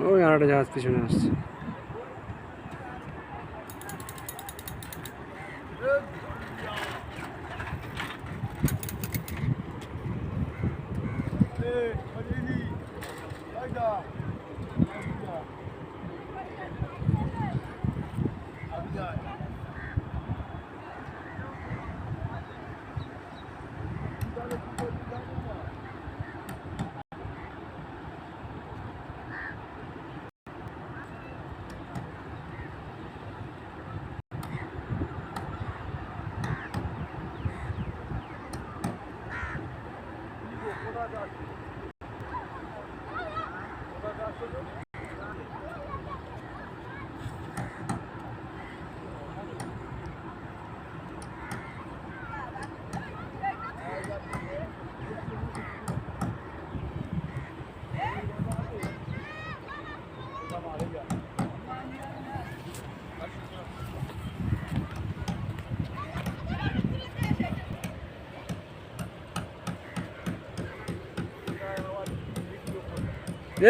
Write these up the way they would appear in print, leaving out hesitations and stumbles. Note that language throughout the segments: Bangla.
ওই আর একটা জাহাজ পিছনে আসছে।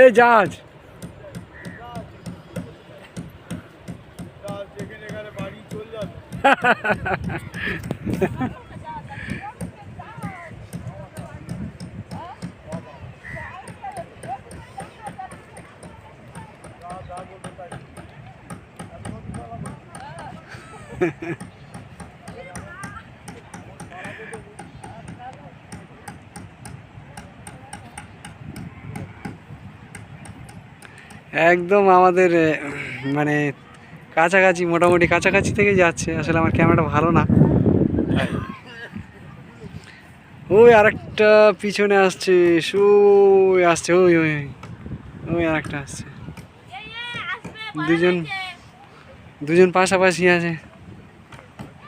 এই জাহাজ একদম আমাদের মানে কাছাকাছি, মোটামুটি কাছাকাছি থেকে যাচ্ছে। আসলে আমার ক্যামেরাটা ভালো না। ওই আরেকটা পিছনে আসছে, ওই আসছে, ওই ওই ওই আরেকটা আসছে। দুজন দুজন পাশাপাশি আছে।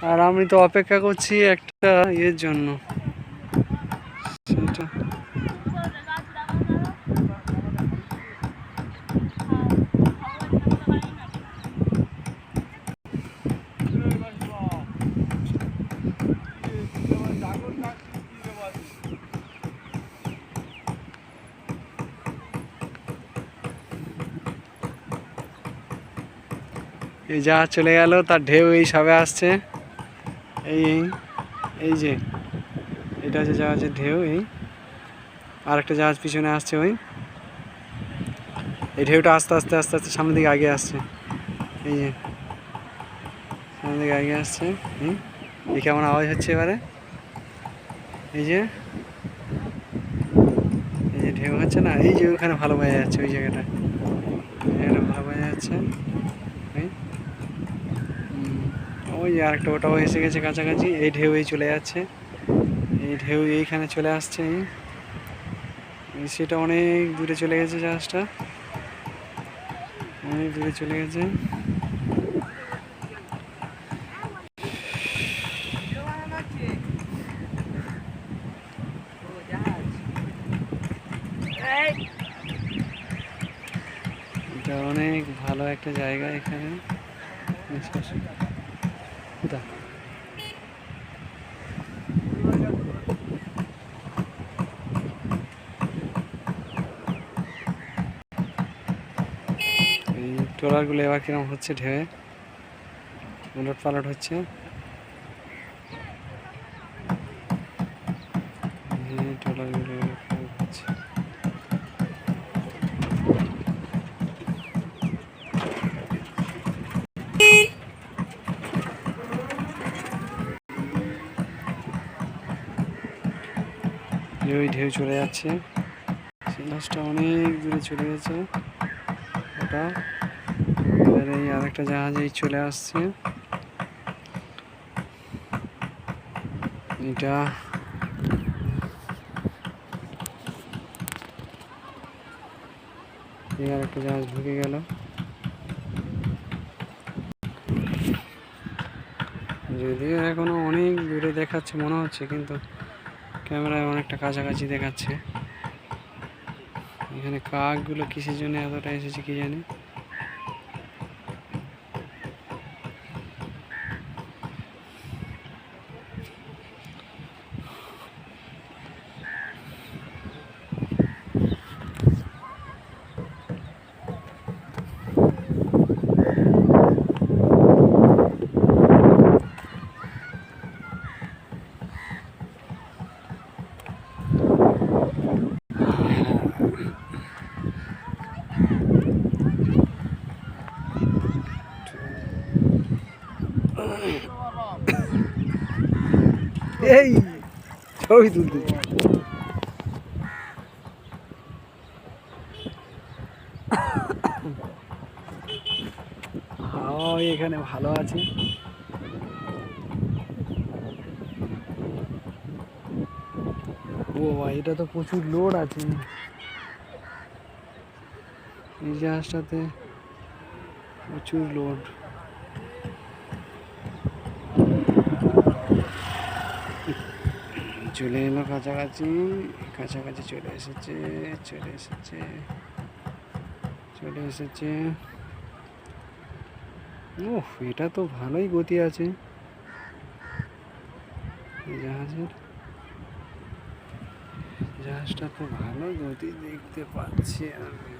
আর আমি তো অপেক্ষা করছি একটা ইয়ের জন্য, সেটা এই জাহাজ চলে গেল, তার ঢেউ এই সবে আসছে। এই এই এই যে এটা হচ্ছে জাহাজের ঢেউ। এই আর একটা জাহাজ পিছনে আসছে। ওই এই ঢেউটা আস্তে আস্তে আস্তে আস্তে সামনের দিকে আগে আসছে। এই যে সামনের দিকে আগে আসছে। এই কেমন আওয়াজ হচ্ছে এবারে। এই যে এই যে ঢেউ হচ্ছে না, এই যে ওখানে ভালো বোঝা যাচ্ছে, ওই জায়গাটা ভালো বোঝা যাচ্ছে। ওই যে আরেকটা, ওটাও এসে গেছে কাছাকাছি। এই ঢেউ এই চলে যাচ্ছে, এই ঢেউ এইখানে চলে আসছে। সেটা অনেক দূরে চলে গেছে, জাহাজটা অনেক দূরে চলে গেছে। এটা অনেক ভালো একটা জায়গা এখানে। এই ট্রলারগুলো এবার কিরকম হচ্ছে, ঢেউয়ে উলট পালট হচ্ছে। ট্রলারগুলো হচ্ছে। ওই ঢেউ চলে যাচ্ছে, জাহাজটা অনেক দূরে চলে গেছে ওটা। এবার এই আরেকটা জাহাজেই চলে আসছে। এটা এই আরেকটা জাহাজ ঢুকে গেল। যদিও এখনো অনেক দূরে দেখাচ্ছে মনে হচ্ছে, কিন্তু ক্যামেরায় অনেকটা কাছাকাছি দেখাচ্ছে। এখানে কাকগুলো কিসের জন্য এতটা এসেছে কি জানি। এই ছবি তুলতে হাওয়া এখানে ভালো আছে। ও এটা তো প্রচুর লোড আছে এই জাহাজটাতে, প্রচুর লোড। চলে এলো কাছাকাছি, কাছাকাছি চলে এসেছে, চলে এসেছে, চলে এসেছে। ওহ এটা তো ভালোই গতি আছে জাহাজের, জাহাজটা তো ভালো গতি দেখতে পাচ্ছি আমি।